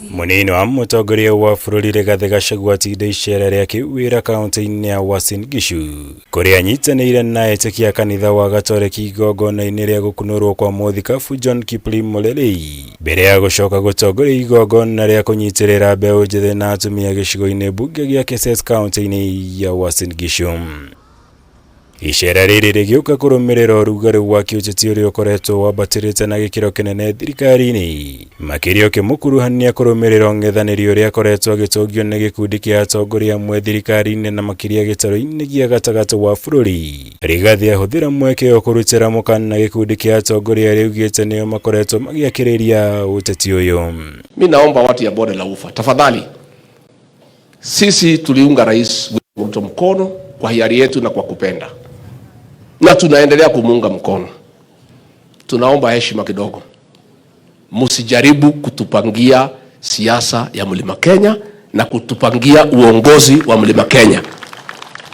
Munini wa mutongoria wa bururi Rigathi Gachagua atinde icera riake wira kaunti-ini ya Uasin Gishu kuria anyitanĩire na etĩkia kanitha wa Gatoreki igongona-inĩ ria gukunurwo kwa Mũthikabu John Kiplim Mũlelei mbere ya gucoka gutongoria igongona ria kunyitirĩra mbeũ njĩthĩ na atumia gĩcigo-inĩ bunge gĩa Keses kaunti-inĩ ya Uasin Gishu. Icera rĩrĩ rĩgĩũka kũrũmĩrĩra ũrugarĩ wa kĩũteti ũrĩa ũkoretwo wambatĩrĩte na gĩkĩro kĩnene thirikari-inĩ makĩria ũkĩmũkuruhania kũrũmĩrĩra ũng'ethanĩri ũrĩa akoretwo agĩtongio nĩ gĩkundi kĩa atongoria amwe thirikari-inĩ na makĩria gĩtarũ-inĩ gĩa gatagatĩ wa bũrũri. Rigathi ahũthĩra mweke ũyũ kũrutĩra mũkana na gĩkundi kĩa atongoria arĩa augĩte nĩo makoretwo magĩakĩrĩria ũteti ũyũ. Mimi naomba watu ya bonde la ufa, tafadhali, sisi tuliunga Rais William Ruto mkono kwa hiari yetu na kwa kupenda, na tunaendelea kumuunga mkono. Tunaomba heshima kidogo, msijaribu kutupangia siasa ya Mlima Kenya na kutupangia uongozi wa Mlima Kenya.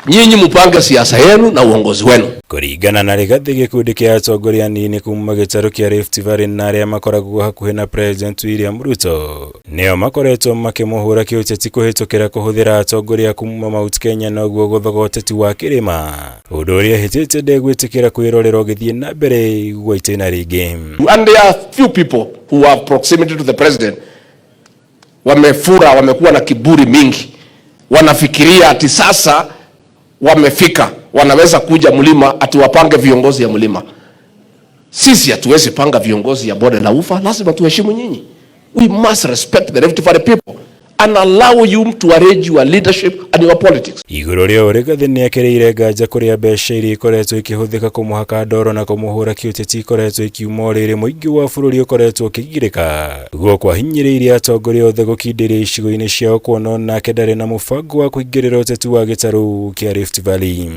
Nyinyi mupange siasa yenu na uongozi wenu. Kũringana na Rigathi, gĩkundi kĩa atongoria anini kuma gĩtarũ kĩa Rift Valley na arĩa makoragwo hakuhĩ na President William Ruto nĩo makoretwo makĩmũhũra kĩũteti kũhĩtũkĩra kũhũthĩra atongoria kuma Mount Kenya na ũguo gũthoga ũteti wa kĩrĩma, ũndũ ũrĩa ahĩtĩte ndegwĩtĩkĩra kwĩrorera ũgĩthiĩ na mbere gwa itĩna rĩngĩ. And there are few people who have proximity to the president wamekuwa na kiburi mingi, wanafikiria ati sasa wamefika, wanaweza kuja mlima ati wapange viongozi ya mlima. Sisi hatuwezi panga viongozi ya bonde la ufa, lazima tuheshimu nyinyi. We must respect the Rift Valley people and allow you to arrange your leadership and your politics. Igũrũ rĩo Rigathi nĩekĩrĩire nganja kũrĩa mbeca iria ikoretwo ikĩhũthĩka kũmũhaka ndoro na kũmũhũra kĩũteti ikoretwo ikiuma rĩrĩ mũingĩ wa bũrũri ũkoretwo ũkĩgirĩka guo kwahinyĩrĩirie atongoria othe gũkindĩria icigo-inĩ ciao kuona nake ndarĩ na mũbango wa kũingĩrĩra ũteti wa gĩtarũ kĩa Rift Valley.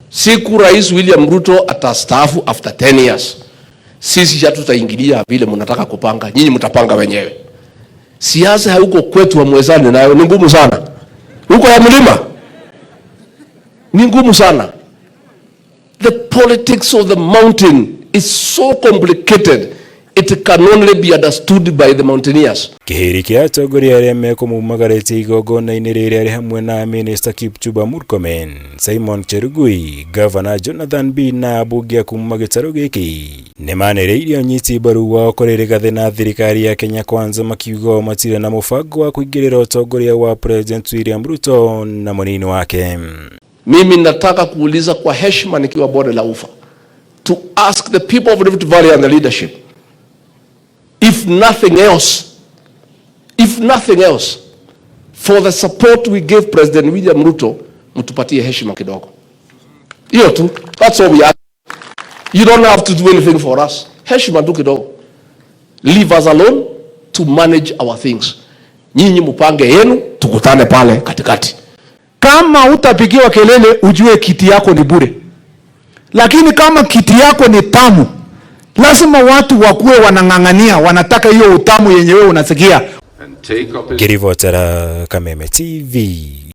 Siku Rais William Ruto atastaafu after 10 years, sisi hatutaingilia vile mnataka kupanga, nyinyi mtapanga wenyewe. Siasa huko kwetu wa mwezani nayo ni ngumu sana. Huko ya mlima ni ngumu sana. The politics of the mountain is so complicated, it can only be understood by the mountaineers. Kĩhĩri kĩa atongoria arĩa mekũmumagarĩtie igongona-inĩ rĩrĩa arĩ hamwe na Minister Kipchumba Murkomen, Simon Cherugui, Governor Jonathan Bii na ambunge kuma gĩtarũ gĩkĩ nĩmanĩrĩirie ũnyiti mbaru wao kũrĩ Rigathi na thirikari ya Kenya Kwanza makiuga matirĩ na mũbango wa kũingĩrĩra ũtongoria wa President William Ruto na mũnini wake. Mimi nataka kuuliza kwa heshima nikiwa bonde la ufa, to ask the people of Rift Valley and the leadership, if nothing else, for the support we gave President William Ruto, mtupatie heshima kidogo. Hiyo tu, that's all we ask. You don't have to do anything for us. Heshima tu kidogo. Leave us alone to manage our things. Nyinyi mupange yenu, tukutane pale katikati. Kama utapigiwa kelele ujue kiti yako ni bure. Lakini kama kiti yako ni tamu, lazima watu wakuwe wanang'ang'ania, wanataka hiyo utamu yenye wewe unasikia. Kirivotera Kameme TV.